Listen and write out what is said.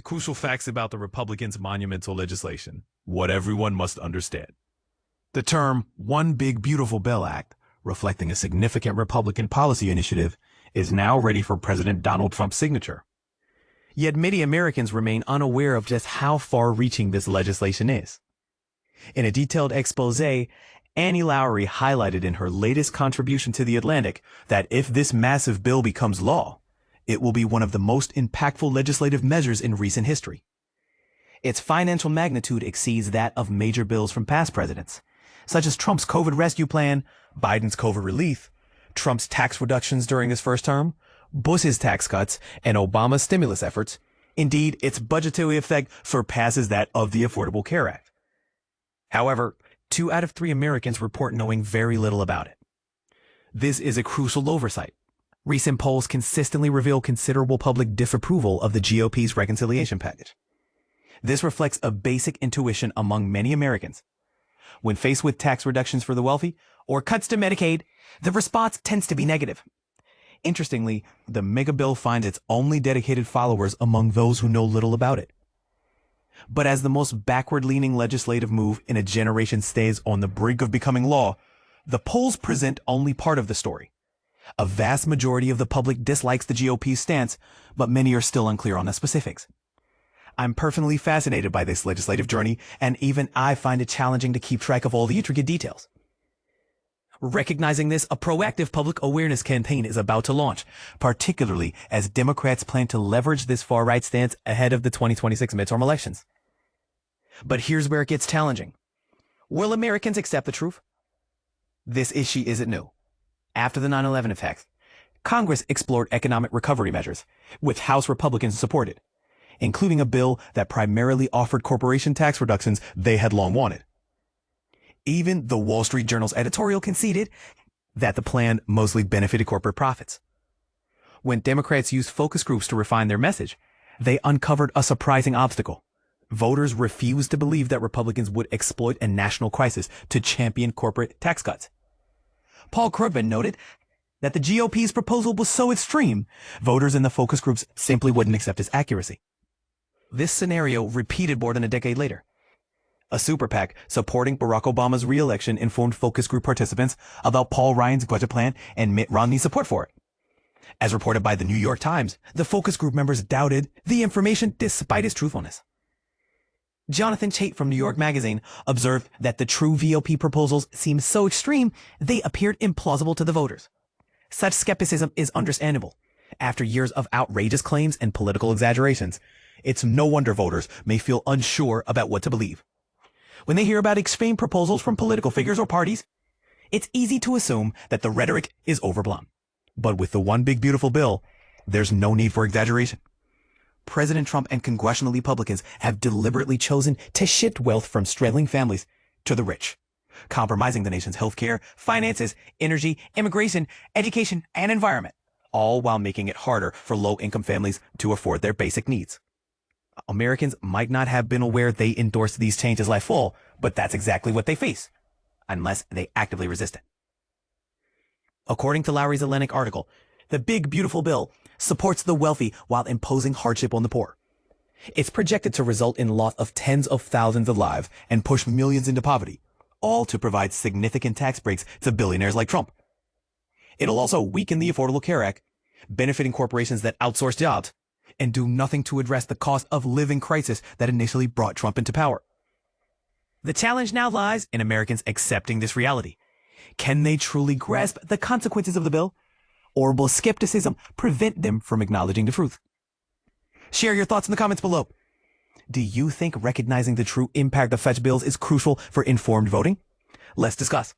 crucial facts about the Republicans' monumental legislation. What everyone must understand. The term One Big Beautiful Bill Act, reflecting a significant Republican policy initiative, is now ready for President Donald Trump's signature. Yet many Americans remain unaware of just how far-reaching this legislation is. In a detailed expose, Annie Lowrey highlighted in her latest contribution to The Atlantic that if this massive bill becomes law, it will be one of the most impactful legislative measures in recent history. Its financial magnitude exceeds that of major bills from past presidents, such as Trump's COVID rescue plan, Biden's COVID relief, Trump's tax reductions during his first term, Bush's tax cuts, and Obama's stimulus efforts. Indeed, its budgetary effect surpasses that of the Affordable Care Act. However, 2 out of 3 Americans report knowing very little about it. This is a crucial oversight. Recent polls consistently reveal considerable public disapproval of the GOP's reconciliation package. This reflects a basic intuition among many Americans. When faced with tax reductions for the wealthy or cuts to Medicaid, the response tends to be negative. Interestingly, the Megabill finds its only dedicated followers among those who know little about it. But as the most backward-leaning legislative move in a generation stays on the brink of becoming law, the polls present only part of the story. A vast majority of the public dislikes the GOP's stance, but many are still unclear on the specifics. I'm personally fascinated by this legislative journey, and even I find it challenging to keep track of all the intricate details. Recognizing this, a proactive public awareness campaign is about to launch, particularly as Democrats plan to leverage this far-right stance ahead of the 2026 midterm elections. But here's where it gets challenging. Will Americans accept the truth? This issue isn't new. After the 9/11 attacks, Congress explored economic recovery measures, which House Republicans supported, including a bill that primarily offered corporation tax reductions they had long wanted. Even the Wall Street Journal's editorial conceded that the plan mostly benefited corporate profits. When Democrats used focus groups to refine their message, they uncovered a surprising obstacle. Voters refused to believe that Republicans would exploit a national crisis to champion corporate tax cuts. Paul Krugman noted that the GOP's proposal was so extreme, voters in the focus groups simply wouldn't accept its accuracy. This scenario repeated more than a decade later. A super PAC supporting Barack Obama's re-election informed focus group participants about Paul Ryan's budget plan and Mitt Romney's support for it. As reported by the New York Times, the focus group members doubted the information despite its truthfulness. Jonathan Chait from New York Magazine observed that the true VOP proposals seemed so extreme, they appeared implausible to the voters. Such skepticism is understandable. After years of outrageous claims and political exaggerations, it's no wonder voters may feel unsure about what to believe. When they hear about extreme proposals from political figures or parties, it's easy to assume that the rhetoric is overblown. But with the One Big Beautiful Bill, there's no need for exaggeration. President Trump and congressional Republicans have deliberately chosen to shift wealth from struggling families to the rich, compromising the nation's healthcare, finances, energy, immigration, education, and environment, all while making it harder for low-income families to afford their basic needs. Americans might not have been aware they endorsed these changes last fall, but that's exactly what they face, unless they actively resist it. According to Lowrey's Atlantic article, the Big Beautiful Bill supports the wealthy while imposing hardship on the poor. It's projected to result in loss of tens of thousands of lives and push millions into poverty, all to provide significant tax breaks to billionaires like Trump. It'll also weaken the Affordable Care Act, benefiting corporations that outsource jobs, and do nothing to address the cost of living crisis that initially brought Trump into power. The challenge now lies in Americans accepting this reality. Can they truly grasp the consequences of the bill, or will skepticism prevent them from acknowledging the truth? Share your thoughts in the comments below. Do you think recognizing the true impact of such bills is crucial for informed voting? Let's discuss.